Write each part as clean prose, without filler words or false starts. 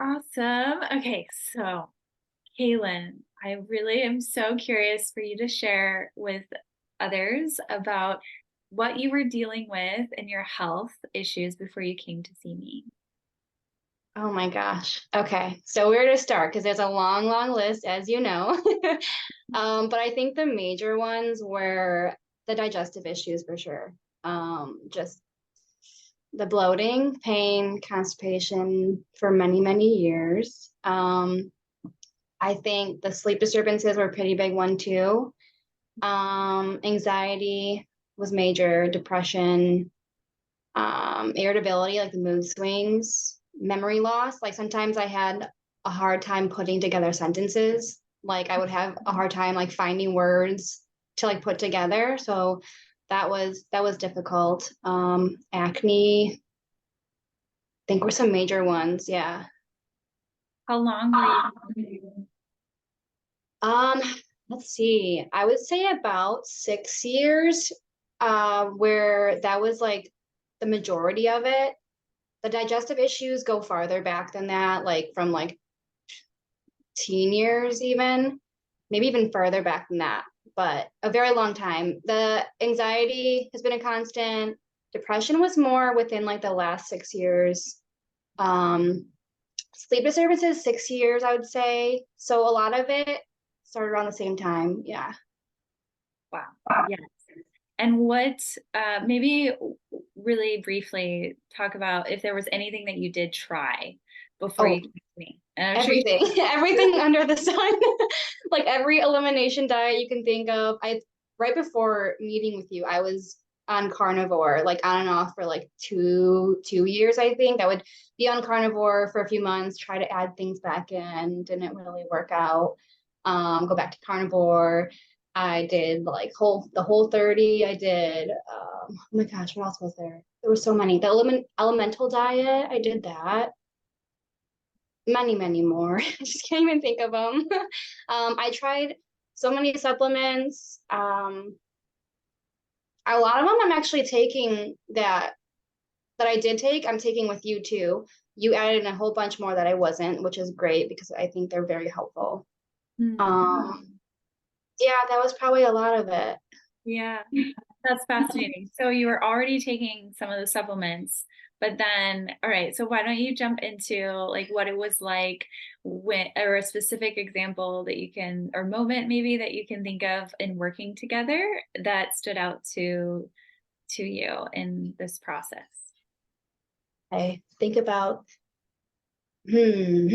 Awesome. Okay, so Kaylin, I really am so curious for you to share with others about what you were dealing with in your health issues before you came to see me. Oh my gosh. Okay. So where to start? Because there's a long, long list, as you know. But I think the major ones were the digestive issues for sure. Just the bloating, pain, constipation for many, many years. I think the sleep disturbances were a pretty big one too. Anxiety was major, depression, irritability, like the mood swings, memory loss. Like sometimes I had a hard time putting together sentences. Like I would have a hard time like finding words to like put together. So that was difficult. Acne, I think were some major ones. Yeah. How long were you? Um, let's see. I would say about 6 years, where that was like the majority of it. The digestive issues go farther back than that, like from like teen years even, maybe even further back than that, but a very long time. The anxiety has been a constant. Depression was more within like the last 6 years. Um, Sleep disturbances, 6 years, I would say. So a lot of it started around the same time. Yeah. Wow. Yes. And what, maybe really briefly talk about if there was anything that you did try before Oh, you came to me. And I'm sure you, everything, everything under the sun, like every elimination diet you can think of. I right before meeting with you, I was on carnivore, like on and off for like two years, I think. I would be on carnivore for a few months, try to add things back in, didn't really work out. Go back to carnivore. I did like the whole 30. I did oh my gosh, what else was there? There were so many. The elemental diet, I did that many, many more. I just can't even think of them. I tried so many supplements. A lot of them I'm actually taking that I did take. I'm taking with you too. You added in a whole bunch more that I wasn't, which is great because I think they're very helpful. hmm, Um, yeah, that was probably a lot of it. yeah. That's fascinating. So you were already taking some of the supplements, but then, all right, so why don't you jump into like what it was like when, or a specific example that you can, or moment maybe that you can think of in working together that stood out to you in this process. I think about hmm.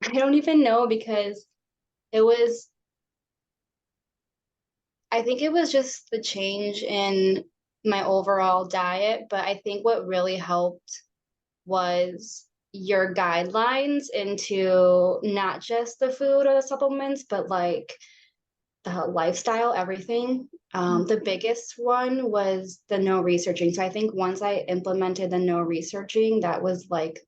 I don't even know because it was I think it was just the change in my overall diet, but I think what really helped was your guidelines into not just the food or the supplements, but like the lifestyle, everything. The biggest one was the no researching. So I think once I implemented the no researching, that was like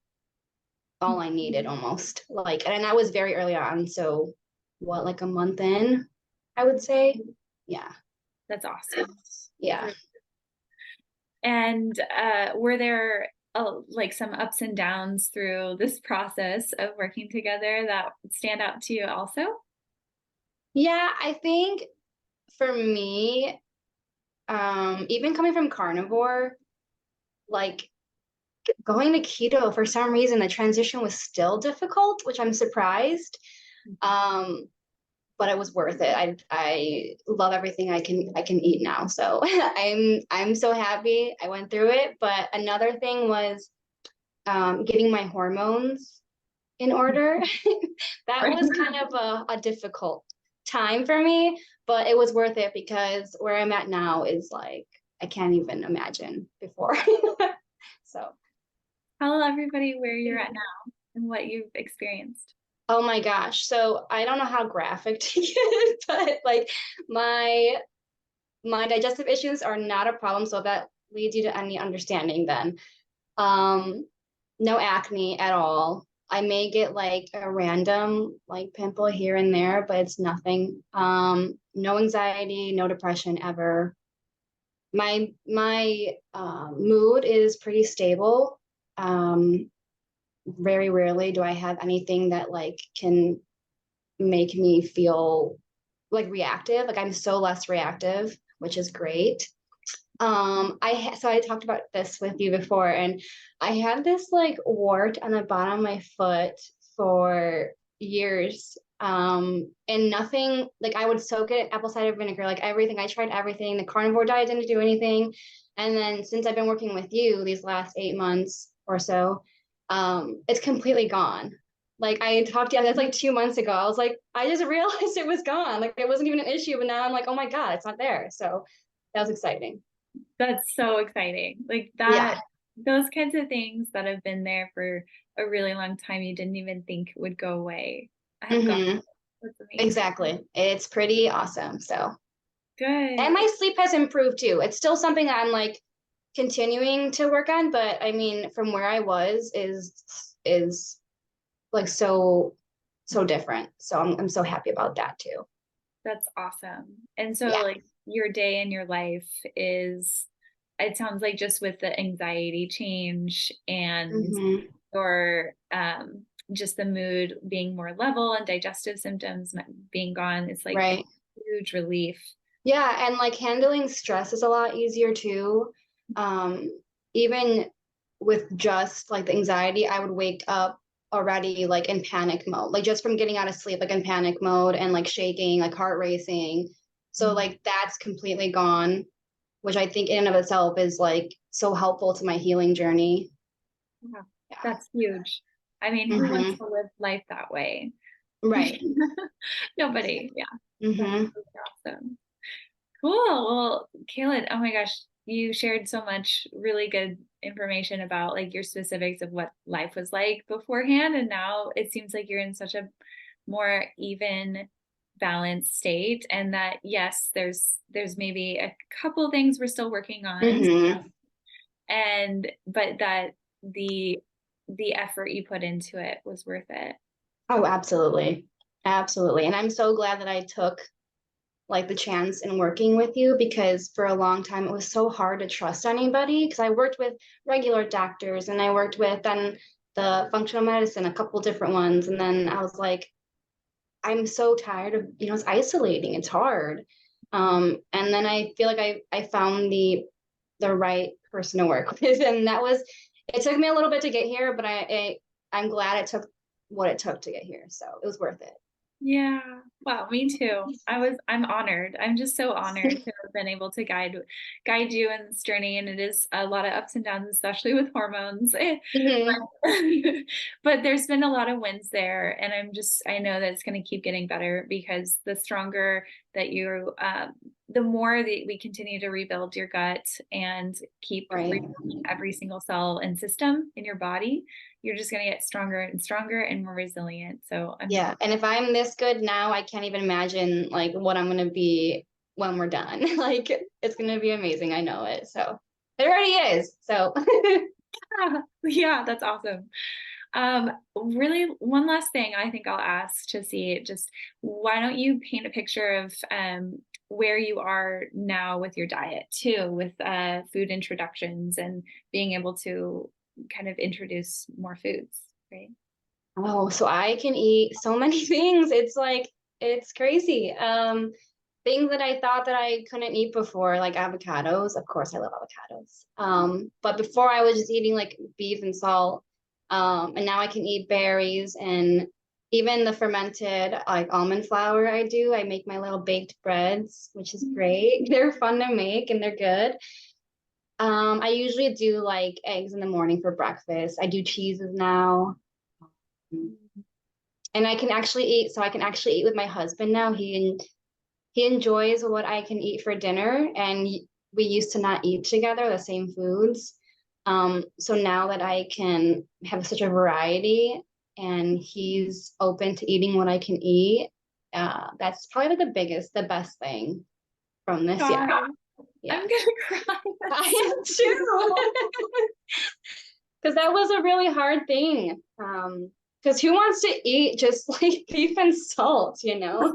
all I needed almost. Like, and that was very early on. So what, like a month in, I would say? Yeah. That's awesome. Yeah. And were there like some ups and downs through this process of working together that stand out to you also? Yeah, I think for me, even coming from carnivore, like going to keto for some reason the transition was still difficult, which I'm surprised. Um, but it was worth it. I love everything I can eat now. So I'm so happy I went through it. But another thing was getting my hormones in order. That Right. was kind of a difficult time for me, but it was worth it because where I'm at now is like I can't even imagine before. So, Tell everybody where you're at now and what you've experienced. oh my gosh. So I don't know how graphic to get, but like my my digestive issues are not a problem. So if that leads you to any understanding then. Um, no acne at all. I may get like a random like pimple here and there, but it's nothing. No anxiety, no depression ever. My mood is pretty stable. Very rarely do I have anything that like can make me feel like reactive. Like I'm so less reactive, which is great. So I talked about this with you before, and I had this like wart on the bottom of my foot for years. And nothing, like I would soak it in apple cider vinegar, like everything. I tried everything. The carnivore diet didn't do anything. And then since I've been working with you these last 8 months or so, it's completely gone. Like I talked to you, that's like 2 months ago. I was like, I just realized it was gone. Like it wasn't even an issue, but now I'm like, oh my God, it's not there. So that was exciting. That's so exciting. Like Yeah. that, those kinds of things that have been there for a really long time, you didn't even think would go away, have gone. Hmm. That's amazing. Exactly. It's pretty awesome. So, and Good. my sleep has improved too. It's still something that I'm like continuing to work on, but I mean, from where I was is like so different. So I'm so happy about that too. That's awesome. And so Yeah. like your day in your life is, it sounds like just with the anxiety change and Hmm. your just the mood being more level and digestive symptoms being gone, it's like a Right. huge relief. Yeah, and like handling stress is a lot easier too. Um, Even with just like the anxiety, I would wake up already like in panic mode, like just from getting out of sleep, like in panic mode and like shaking, like heart racing. So Mhm. like that's completely gone, which I think in and of itself is like so helpful to my healing journey. Yeah, Yeah. that's huge. I mean, who wants Hmm. to live life that way? Right. Nobody. Yeah, that's Hmm. really awesome. Cool. Well, Kailyn, oh my gosh, you shared so much really good information about like your specifics of what life was like beforehand. And now it seems like you're in such a more even balanced state. And that yes, there's maybe a couple things we're still working on. Hmm. And but that the the effort you put into it was worth it. Oh, absolutely. Absolutely. And I'm so glad that I took like the chance in working with you because for a long time it was so hard to trust anybody because I worked with regular doctors and I worked with then the functional medicine, a couple different ones. And then I was like, I'm so tired of, it's isolating. It's hard. And then I feel like I found the right person to work with. And that was, it took me a little bit to get here, but I'm glad it took what it took to get here. So it was worth it. Yeah. Wow, me too. I'm honored. I'm just so honored to have been able to guide you in this journey. And it is a lot of ups and downs, especially with hormones. Hmm. But there's been a lot of wins there. And I know that it's going to keep getting better because the stronger that the more that we continue to rebuild your gut and keep Right. rebuilding every single cell and system in your body, you're just going to get stronger and more resilient. So I'm Yeah, and if I'm this good now, I can't even imagine like what I'm gonna be when we're done. Like it's gonna be amazing. I know it. So it already is. So yeah, that's awesome. Really, one last thing I think I'll ask to see just why don't you paint a picture of where you are now with your diet too, with food introductions and being able to kind of introduce more foods, right? oh, so I can eat so many things. It's like it's crazy. Things that I thought that I couldn't eat before, like avocados. Of course, I love avocados. But before I was just eating like beef and salt. And now I can eat berries and even the fermented like almond flour I do. I make my little baked breads, which is great. They're fun to make and they're good. I usually do like eggs in the morning for breakfast. I do cheeses now. And I can actually eat with my husband now. He enjoys what I can eat for dinner, and we used to not eat together the same foods. So now that I can have such a variety and he's open to eating what I can eat, that's probably like the best thing from this year. God, Yeah, I'm gonna cry. That's I so am too. Because that was a really hard thing. Because who wants to eat just like beef and salt, you know?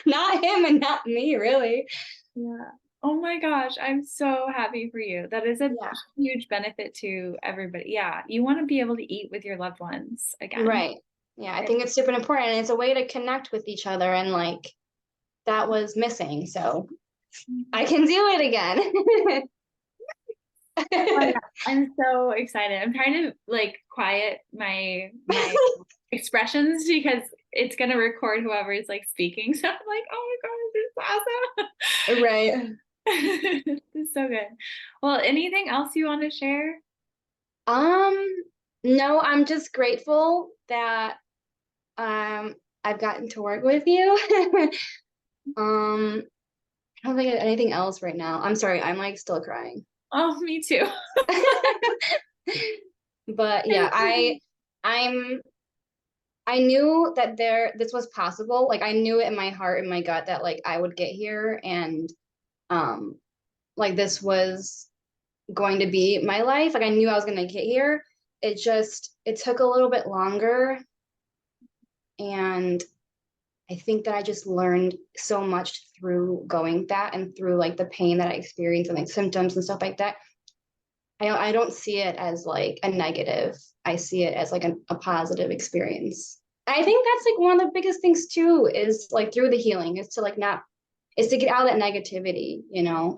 Not him and not me, really. yeah. Oh my gosh, I'm so happy for you. That is a Yeah. huge benefit to everybody. Yeah, you want to be able to eat with your loved ones again. Right. Yeah, I think it's super important. And it's a way to connect with each other, and like that was missing. So I can do it again. Oh my God, I'm so excited. I'm trying to like quiet my expressions because it's gonna record whoever is like speaking. So I'm like, oh my God, this Right. is awesome. This is so good. Well, anything else you want to share? Um, no, I'm just grateful that um I've gotten to work with you. I don't think of anything else right now. I'm sorry, I'm like still crying. Oh, me too. But yeah, I'm I knew that this was possible. Like I knew it in my heart and my gut that like I would get here, and um like this was going to be my life. Like I knew I was going to get here. It took a little bit longer, and I think that I just learned so much through going that and through like the pain that I experienced and like symptoms and stuff like that. I don't see it as like a negative. I see it as like a positive experience. I think that's like one of the biggest things too, is like through the healing is to like not is to get out of that negativity,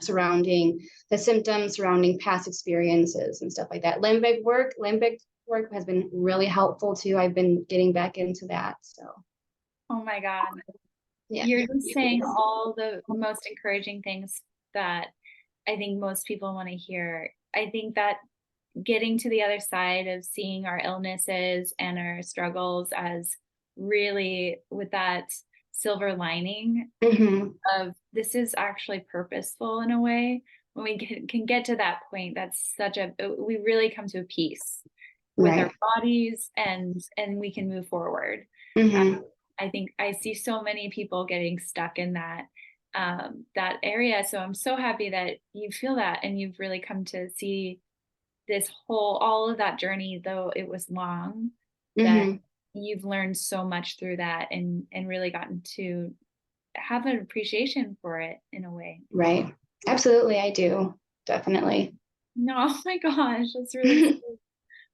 surrounding the symptoms, surrounding past experiences and stuff like that. Limbic work has been really helpful too. I've been getting back into that. So Oh my God. yeah. You're just saying all the most encouraging things that I think most people want to hear. I think that getting to the other side of seeing our illnesses and our struggles as really with that silver lining Hmm. of this is actually purposeful in a way. When we can get to that point, that's we really come to a peace with our Right. bodies and we can move forward. Hmm. I think I see so many people getting stuck in that area. So I'm so happy that you feel that and you've really come to see all of that journey, though it was long, that Hmm. you've learned so much through that and really gotten to have an appreciation for it in a way. Right. Absolutely, I do. Definitely. No, oh my gosh, that's really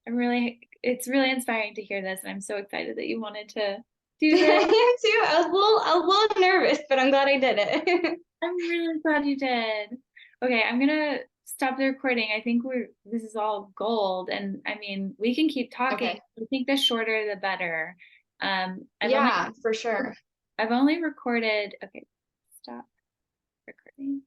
sweet. It's really inspiring to hear this, and I'm so excited that you wanted to do I this. am too. I was a little nervous, but I'm glad I did it. I'm really glad you did. Okay, I'm gonna stop the recording. I think this is all gold, and I mean we can keep talking. Okay. I think the shorter the better. I've only Yeah, for sure. I've only recorded. Okay, stop recording.